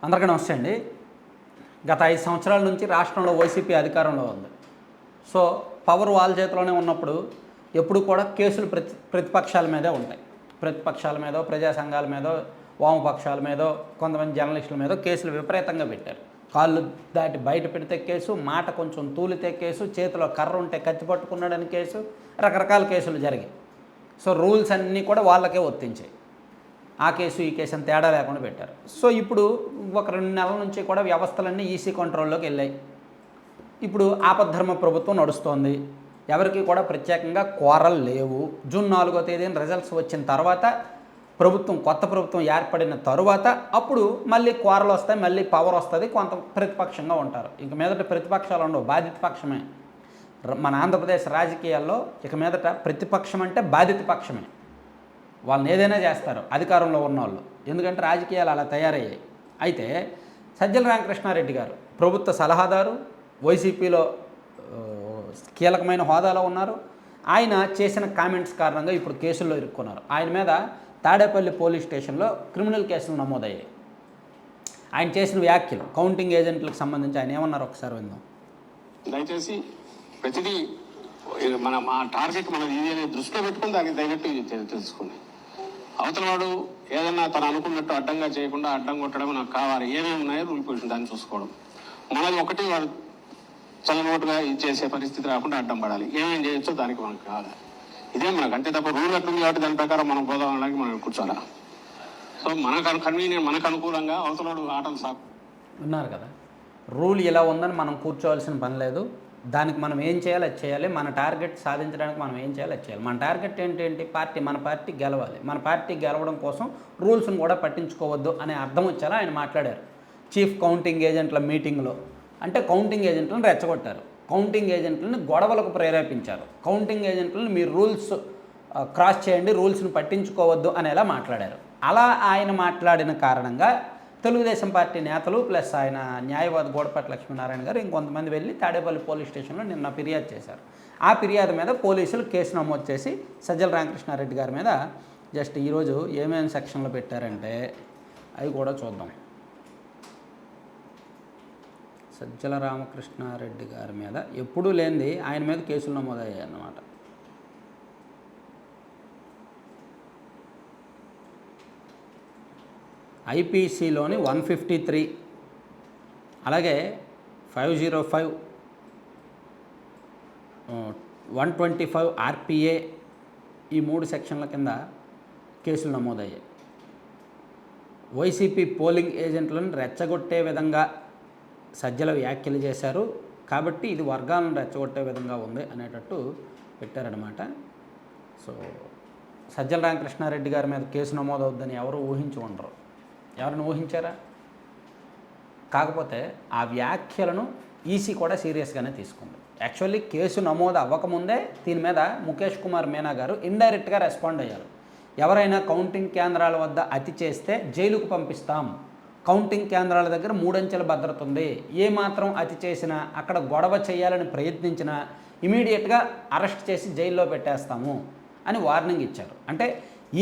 అందరికీ నమస్తే అండి. గత 5 సంవత్సరాల నుంచి రాష్ట్రంలో వైసీపీ అధికారంలో ఉంది. సో పవర్ వాళ్ళ చేతిలోనే ఉన్నప్పుడు ఎప్పుడు కూడా కేసులు ప్రతిపక్షాల మీదే ఉంటాయి. ప్రతిపక్షాల మీదో, ప్రజా సంఘాల మీదో, వామపక్షాల మీదో, కొంతమంది జర్నలిస్టుల మీదో కేసులు విపరీతంగా పెట్టారు. కాళ్ళు దాటి బయట పెడితే కేసు, మాట కొంచెం తూలితే కేసు, చేతిలో కర్ర ఉంటే కత్తి పట్టుకున్నాడని కేసు, రకరకాల కేసులు జరిగాయి. సో రూల్స్ అన్నీ కూడా వాళ్ళకే వర్తించాయి. ఆ కేసు ఈ కేసు అని తేడా లేకుండా పెట్టారు. సో ఇప్పుడు ఒక 2 నెలల నుంచి కూడా వ్యవస్థలన్నీ ఈసీ కంట్రోల్లోకి వెళ్ళాయి. ఇప్పుడు ఆపద్ధర్మ ప్రభుత్వం నడుస్తోంది. ఎవరికి కూడా ప్రత్యేకంగా కోరలు లేవు. జూన్ 4వ తేదీన రిజల్ట్స్ వచ్చిన తర్వాత కొత్త ప్రభుత్వం ఏర్పడిన తరువాత అప్పుడు మళ్ళీ కోరలు వస్తాయి, మళ్ళీ పవర్ వస్తుంది, కొంత ప్రతిపక్షంగా ఉంటారు. ఇంక మీదట ప్రతిపక్షాలు ఉండవు, బాధిత పక్షమే. మన ఆంధ్రప్రదేశ్ రాజకీయాల్లో ఇక మీదట ప్రతిపక్షం అంటే బాధిత పక్షమే. వాళ్ళని ఏదైనా చేస్తారు అధికారంలో ఉన్నవాళ్ళు, ఎందుకంటే రాజకీయాలు అలా తయారయ్యాయి. అయితే సజ్జల రామకృష్ణారెడ్డి గారు ప్రభుత్వ సలహాదారు, వైసీపీలో కీలకమైన హోదాలో ఉన్నారు. ఆయన చేసిన కామెంట్స్ కారణంగా ఇప్పుడు కేసుల్లో ఇరుక్కున్నారు. ఆయన మీద తాడేపల్లి పోలీస్ స్టేషన్లో క్రిమినల్ కేసులు నమోదయ్యాయి. ఆయన చేసిన వ్యాఖ్యలు, కౌంటింగ్ ఏజెంట్లకు సంబంధించి ఆయన ఏమన్నారు ఒకసారి విందాం. దయచేసి ప్రతిదీ మా టార్గెట్ మనం ఇది దృష్టిలో పెట్టుకుని దానికి తగినట్టు తెలుసుకోండి. అవతల వాడు ఏదన్నా తను అనుకున్నట్టు అడ్డంగా చేయకుండా అడ్డం కొట్టడం నాకు కావాలి, ఏమేమి ఉన్నాయో రూల్ పొజిషన్ దాన్ని చూసుకోవడం. మనది ఒకటి వాడు చల్లనోటుగా ఇచ్చేసే పరిస్థితి రాకుండా అడ్డం పడాలి. ఏమేం చేయొచ్చో దానికి మనకు కావాలి. ఇదే మనకు అంతే తప్ప రూల్ ఎట్లుంది కాబట్టి దాని ప్రకారం మనం పోదాం అనడానికి మనం కూర్చోాలా. సో మనకు అనుకూలంగా అవతల వాడు ఆటలు సాగు ఉన్నారు కదా. రూల్ ఇలా ఉందని మనం కూర్చోవలసిన పని లేదు. దానికి మనం ఏం చేయాలి అది చేయాలి. మన టార్గెట్ సాధించడానికి మనం ఏం చేయాలి అది చేయాలి. మన టార్గెట్ ఏంటి? మన పార్టీ గెలవాలి. మన పార్టీ గెలవడం కోసం రూల్స్ని కూడా పట్టించుకోవద్దు అనే అర్థం వచ్చేలా ఆయన మాట్లాడారు చీఫ్ కౌంటింగ్ ఏజెంట్ల మీటింగ్లో. అంటే కౌంటింగ్ ఏజెంట్లను రెచ్చగొట్టారు, కౌంటింగ్ ఏజెంట్లను గొడవలకు ప్రేరేపించారు, కౌంటింగ్ ఏజెంట్లను మీరు రూల్స్ క్రాస్ చేయండి, రూల్స్ని పట్టించుకోవద్దు అనేలా మాట్లాడారు. అలా ఆయన మాట్లాడిన కారణంగా తెలుగుదేశం పార్టీ నేతలు ప్లస్ ఆయన న్యాయవాది గోడపాటి లక్ష్మీనారాయణ గారు ఇంకొంతమంది వెళ్ళి తాడేపల్లి పోలీస్ స్టేషన్లో నిన్న ఫిర్యాదు చేశారు. ఆ ఫిర్యాదు మీద పోలీసులు కేసు నమోదు చేసి సజ్జల రామకృష్ణారెడ్డి గారి మీద జస్ట్ ఈరోజు ఏమేమి సెక్షన్లు పెట్టారంటే అవి కూడా చూద్దాం. సజ్జల రామకృష్ణారెడ్డి గారి మీద ఎప్పుడూ లేనిది ఆయన మీద కేసులు నమోదయ్యాయి అన్నమాట. ఐపీసీలోని 153, అలాగే 505, 125 ఆర్పిఏ, ఈ 3 సెక్షన్ల కింద కేసులు నమోదయ్యాయి. వైసీపీ పోలింగ్ ఏజెంట్లను రెచ్చగొట్టే విధంగా సజ్జల వ్యాఖ్యలు చేశారు కాబట్టి ఇది వర్గాలను రెచ్చగొట్టే విధంగా ఉంది అనేటట్టు పెట్టారనమాట. సో సజ్జల రామకృష్ణారెడ్డి గారి మీద కేసు నమోదవుద్దని ఎవరు ఊహించి ఉండరు. ఎవరిని ఊహించారా? కాకపోతే ఆ వ్యాఖ్యలను ఈసీ కూడా సీరియస్గానే తీసుకుంది. యాక్చువల్లీ కేసు నమోదు అవ్వకముందే దీని మీద ముఖేష్ కుమార్ మీనా గారు ఇండైరెక్ట్గా రెస్పాండ్ అయ్యారు. ఎవరైనా కౌంటింగ్ కేంద్రాల వద్ద అతి చేస్తే జైలుకు పంపిస్తాం, కౌంటింగ్ కేంద్రాల దగ్గర 3 అంచెల భద్రత ఉంది, ఏమాత్రం అతి చేసినా అక్కడ గొడవ చేయాలని ప్రయత్నించినా ఇమీడియట్గా అరెస్ట్ చేసి జైల్లో పెట్టేస్తాము అని వార్నింగ్ ఇచ్చారు. అంటే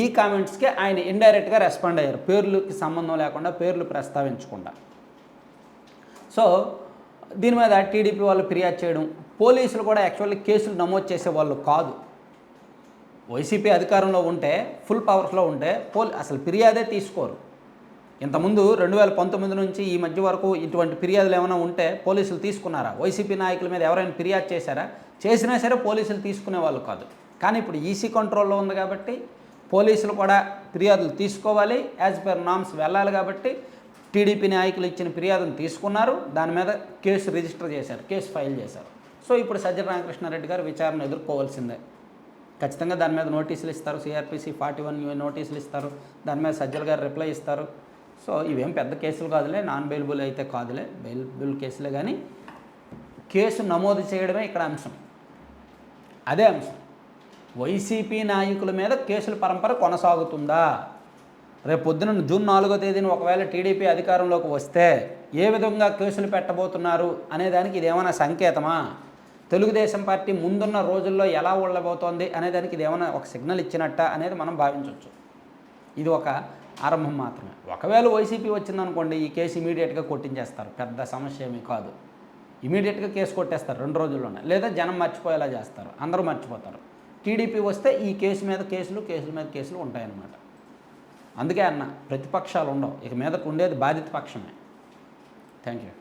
ఈ కామెంట్స్కే ఆయన ఇండైరెక్ట్గా రెస్పాండ్ అయ్యారు, పేర్లకి సంబంధం లేకుండా, పేర్లు ప్రస్తావించకుండా. సో దీని మీద టీడీపీ వాళ్ళు ఫిర్యాదు చేయడం, పోలీసులు కూడా యాక్చువల్లీ కేసులు నమోదు చేసేవాళ్ళు కాదు. వైసీపీ అధికారంలో ఉంటే, ఫుల్ పవర్స్లో ఉంటే అసలు ఫిర్యాదే తీసుకోరు. ఇంతకుముందు 2019 నుంచి ఈ మధ్య వరకు ఇటువంటి ఫిర్యాదులు ఏమైనా ఉంటే పోలీసులు తీసుకున్నారా? వైసీపీ నాయకుల మీద ఎవరైనా ఫిర్యాదు చేశారా? చేసినా సరే పోలీసులు తీసుకునేవాళ్ళు కాదు. కానీ ఇప్పుడు ఈసీ కంట్రోల్లో ఉంది కాబట్టి పోలీసులు కూడా ఫిర్యాదులు తీసుకోవాలి, యాజ్ పర్ నామ్స్ వెళ్ళాలి. కాబట్టి టీడీపీ నాయకులు ఇచ్చిన ఫిర్యాదును తీసుకున్నారు, దాని మీద కేసు రిజిస్టర్ చేశారు, కేసు ఫైల్ చేశారు. సో ఇప్పుడు సజ్జల రామకృష్ణారెడ్డి గారు విచారణ ఎదుర్కోవాల్సిందే. ఖచ్చితంగా దాని మీద నోటీసులు ఇస్తారు, సిఆర్పిసి 41 నోటీసులు ఇస్తారు, దాని మీద సజ్జల గారు రిప్లై ఇస్తారు. సో ఇవేం పెద్ద కేసులు కాదులే, నాన్ బెయిలబుల్ అయితే కాదులే, బెయిలబుల్ కేసులే. కానీ కేసు నమోదు చేయడమే ఇక్కడ అంశం. అదే అంశం. వైసీపీ నాయకుల మీద కేసుల పరంపర కొనసాగుతుందా? రేపు పొద్దున జూన్ 4వ తేదీన ఒకవేళ టీడీపీ అధికారంలోకి వస్తే ఏ విధంగా కేసులు పెట్టబోతున్నారు అనేదానికి ఇదేమైనా సంకేతమా? తెలుగుదేశం పార్టీ ముందున్న రోజుల్లో ఎలా ఉండబోతోంది అనేదానికి ఇదేమైనా ఒక సిగ్నల్ ఇచ్చినట్ట అనేది మనం భావించవచ్చు. ఇది ఒక ఆరంభం మాత్రమే. ఒకవేళ వైసీపీ వచ్చిందనుకోండి ఈ కేసు ఇమీడియట్గా కొట్టించేస్తారు, పెద్ద సమస్య ఏమీ కాదు. ఇమీడియట్గా కేసు కొట్టేస్తారు 2 రోజుల్లోనే, లేదా జనం మర్చిపోయేలా చేస్తారు, అందరూ మర్చిపోతారు. టీడీపీ వస్తే ఈ కేసు మీద కేసులు, కేసుల మీద కేసులు ఉంటాయన్నమాట. అందుకే అన్న ప్రతిపక్షాలు ఉండవు, ఇక మీదట ఉండేది బాధిత పక్షమే. Thank you.